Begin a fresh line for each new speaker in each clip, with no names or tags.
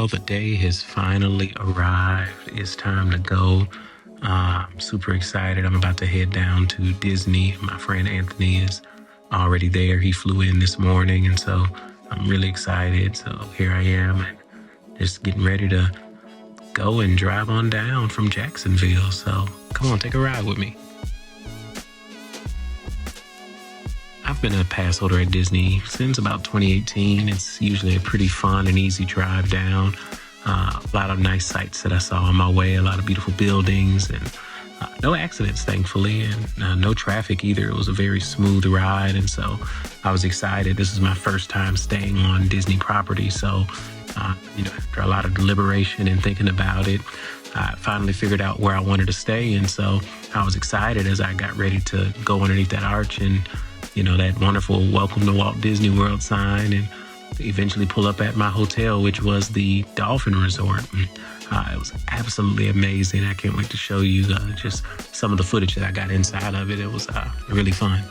Well, the day has finally arrived. It's time to go. I'm super excited. I'm about to head down to Disney. My friend Anthony is already there. He flew in this morning, and so I'm really excited. So here I am, and just getting ready to go and drive on down from Jacksonville. So come on, take a ride with me. I've been a pass holder at Disney since about 2018. It's usually a pretty fun and easy drive down. A lot of nice sights that I saw on my way, a lot of beautiful buildings, and no accidents, thankfully, and no traffic either. It was a very smooth ride, and so I was excited. This is my first time staying on Disney property, so after a lot of deliberation and thinking about it, I finally figured out where I wanted to stay, and so I was excited as I got ready to go underneath that arch and that wonderful Welcome to Walt Disney World sign, and eventually pull up at my hotel, which was the Dolphin Resort. It was absolutely amazing. I can't wait to show you just some of the footage that I got inside of it. It was really fun.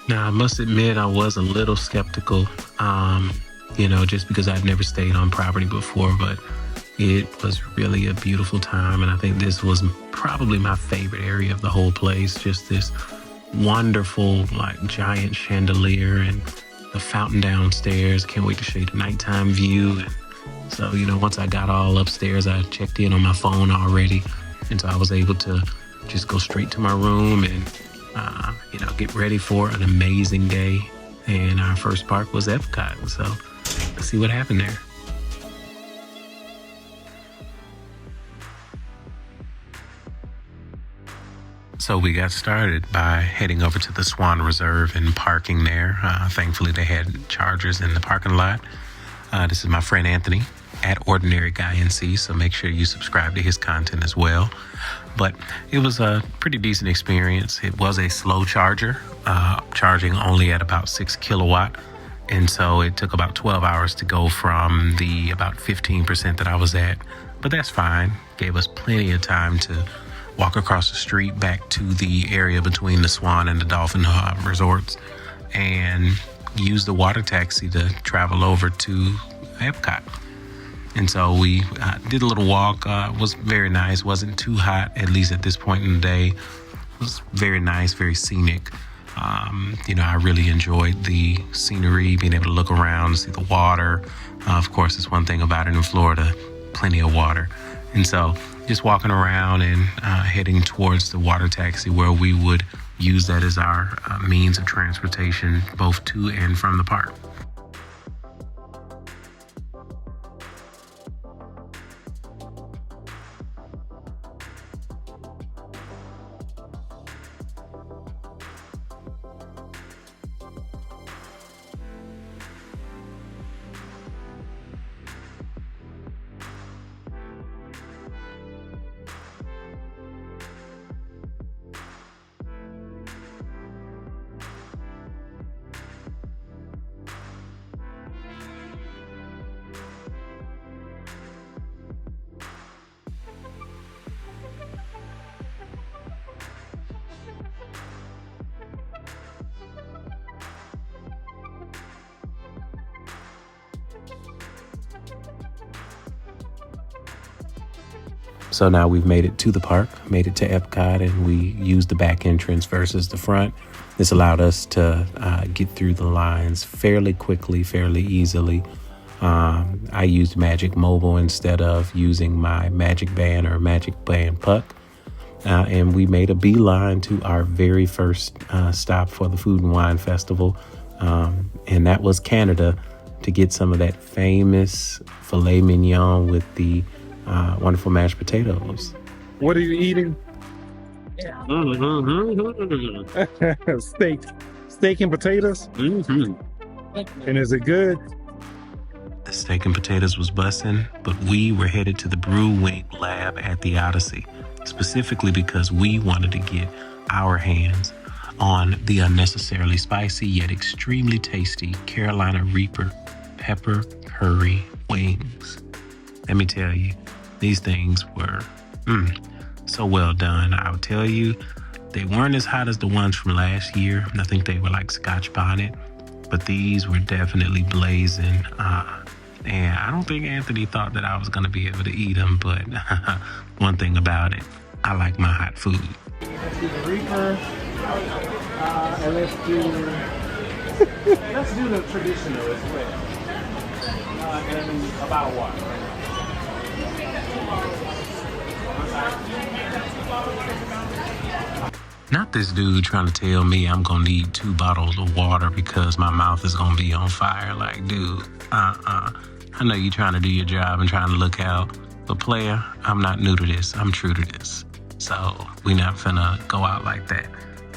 Now, I must admit, I was a little skeptical, just because I've never stayed on property before, but it was really a beautiful time, and I think this was probably my favorite area of the whole place. Just this wonderful, giant chandelier and the fountain downstairs. Can't wait to show you the nighttime view. And so, once I got all upstairs, I checked in on my phone already, and so I was able to just go straight to my room and, get ready for an amazing day. And our first park was Epcot, so let's see what happened there. So we got started by heading over to the Swan Reserve and parking there. Thankfully, they had chargers in the parking lot. This is my friend Anthony at Ordinary Guy NC, so make sure you subscribe to his content as well. But it was a pretty decent experience. It was a slow charger, charging only at about 6 kilowatt. And so it took about 12 hours to go from the about 15% that I was at. But that's fine. Gave us plenty of time to walk across the street back to the area between the Swan and the Dolphin resorts and use the water taxi to travel over to Epcot. And so we did a little walk. It was very nice. Wasn't too hot, at least at this point in the day. It was very nice, very scenic. I really enjoyed the scenery, being able to look around, see the water. Of course, it's one thing about it in Florida, plenty of water. And so just walking around and heading towards the water taxi where we would use that as our means of transportation, both to and from the park. So now we've made it to the park, made it to Epcot, and we used the back entrance versus the front. This allowed us to get through the lines fairly quickly, fairly easily. I used Magic Mobile instead of using my Magic Band or Magic Band Puck. And we made a beeline to our very first stop for the Food and Wine Festival. And that was Canada, to get some of that famous filet mignon with the wonderful mashed potatoes.
What are you eating? Steak and potatoes. And is it good?
The steak and potatoes was bussin', but we were headed to the Brew Wing Lab at the Odyssey, specifically because we wanted to get our hands on the unnecessarily spicy yet extremely tasty Carolina Reaper pepper curry wings. Let me tell you, these things were so well done. I would tell you, they weren't as hot as the ones from last year. I think they were like Scotch bonnet, but these were definitely blazing. And I don't think Anthony thought that I was going to be able to eat them, but one thing about it, I like my hot food.
Let's do the Reaper, and let's do the traditional as well. And about what?
Not this dude trying to tell me I'm gonna need 2 bottles of water because my mouth is gonna be on fire. Like, dude, I know you trying to do your job and trying to look out, but player, I'm not new to this. I'm true to this. So we not finna go out like that.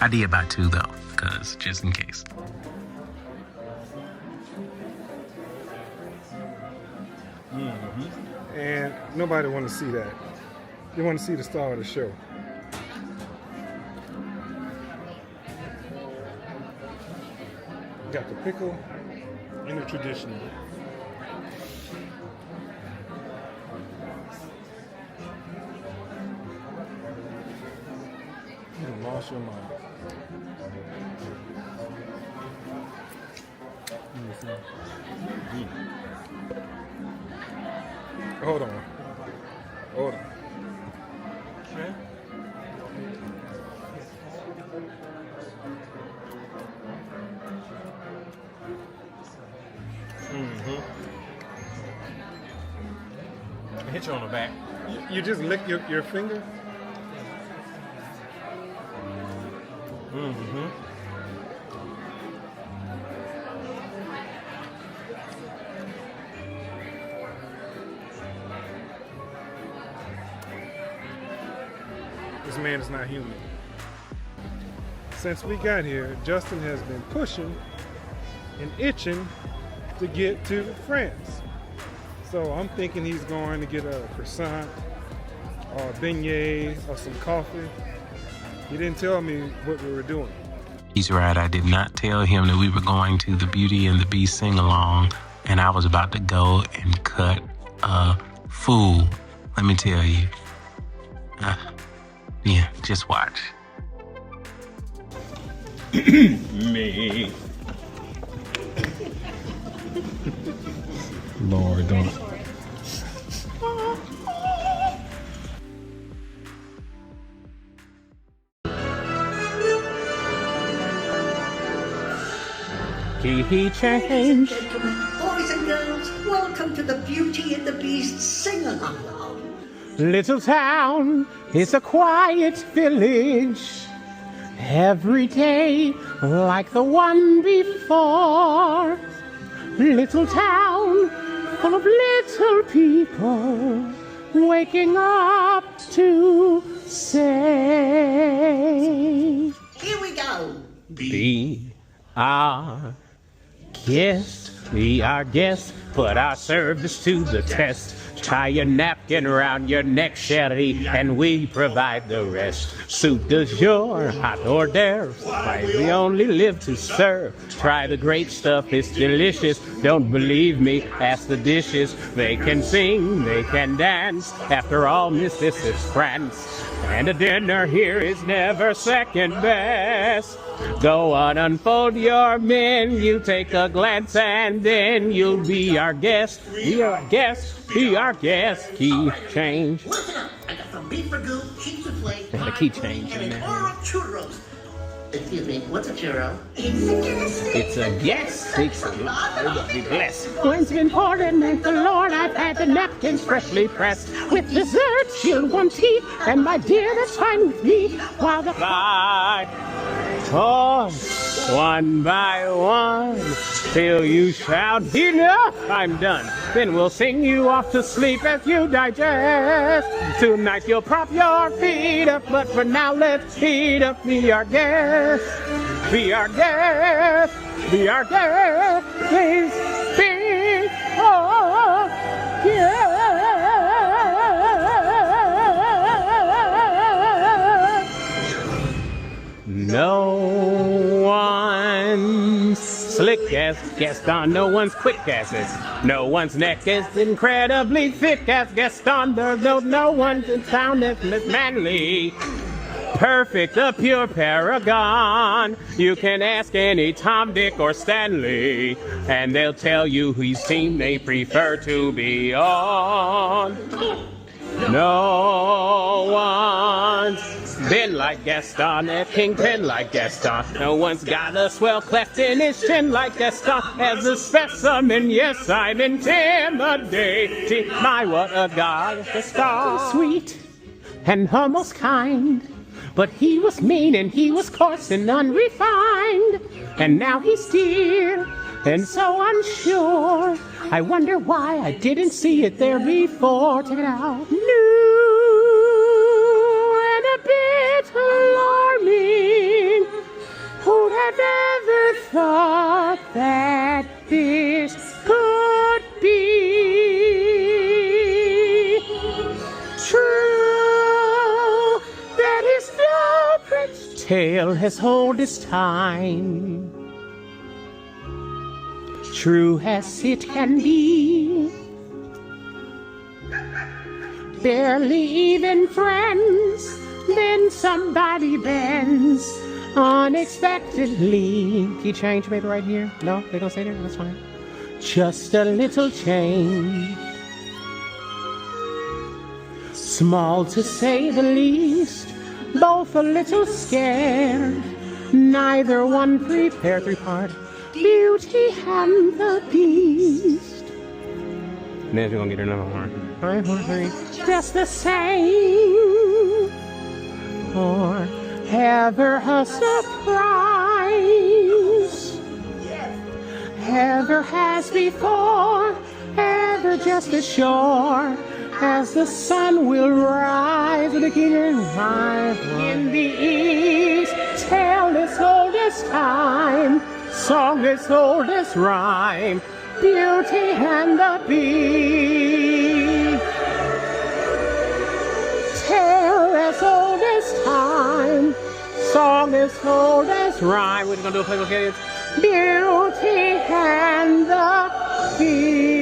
I did buy 2 though, cause just in case.
And nobody want to see that. They want to see the star of the show. Got the pickle and the traditional. You done lost your mind. Hold on. Hold on. Okay.
Hit you on the back.
You just lick your finger? This man is not human. Since we got here, Justin has been pushing and itching to get to France. So I'm thinking he's going to get a croissant or a beignet or some coffee. He didn't tell me what we were doing.
He's right. I did not tell him that we were going to the Beauty and the Beast sing-along, and I was about to go and cut a fool. Let me tell you. Yeah, just watch.
Me.
Lord, don't.
Key change.
Gentlemen, boys and girls, welcome to the Beauty and the Beast sing-along.
Little town is a quiet village. Every day like the one before. Little town full of little people waking up to say,
Here we go.
be our guest, be our guest, put our service to the test. Tie your napkin around your neck, Sherry, and we provide the rest. Soup du jour, hot hors d'oeuvres, why we only live to serve. Try the great stuff, it's delicious. Don't believe me, ask the dishes. They can sing, they can dance. After all, miss, this is France. And a dinner here is never second best. Go on, unfold your menu, take a glance, and then you'll be our guest. Be our guest, be our guest. Key change.
Listen up. I got some beef ragu, cheese souffle,
And a key
pie
change
pudding,
in
and
there.
an oral churros. Excuse me, what's a churro? It's a guest.
It's a guest. It's a be blessed. Wine's been poured and thank the Lord I've had the napkins freshly pressed. With dessert, she'll want tea, and my dear, that's fine with me. While the flight toss one by one, till you shout, enough, I'm done. Then we'll sing you off to sleep as you digest. Tonight you'll prop your feet up, but for now let's heat up. Be our guest, be our guest, be our guest. Please be our guest. No one's slick as Gaston, no one's quick as this. No one's neck is incredibly thick as Gaston, though no one's in sound as Miss Manley. Perfect, the pure paragon. You can ask any Tom, Dick, or Stanley, and they'll tell you whose team they prefer to be on. No one's been like Gaston, a kingpin like Gaston. No one's got a swell cleft in his chin like Gaston. As a specimen, yes, I'm intimidating. My, what a guy, Gaston. Sweet and almost kind, but he was mean and he was coarse and unrefined. And now he's dear and so unsure. I wonder why I didn't see it there before. Check it out. New and a bit alarming. Who'd have ever thought that this could be true? That his no tale has hold his time. True as it can be. Barely even friends, then somebody bends unexpectedly. Key change maybe right here? No, they don't say that? That's fine. Just a little change. Small to say the least, both a little scared, neither one prepared. Three-part. Beauty and the Beast. And then we're gonna get another one. 5, 4, 3. Just the same. Or ever a surprise. Ever has before. Ever just as sure as the sun will rise with a kingdom rise in the east. Tale as old as time. Song as old as rhyme, Beauty and the Beast. Tale as old as time, song as old as rhyme. We're gonna do a playbook, kids. Beauty and the Beast.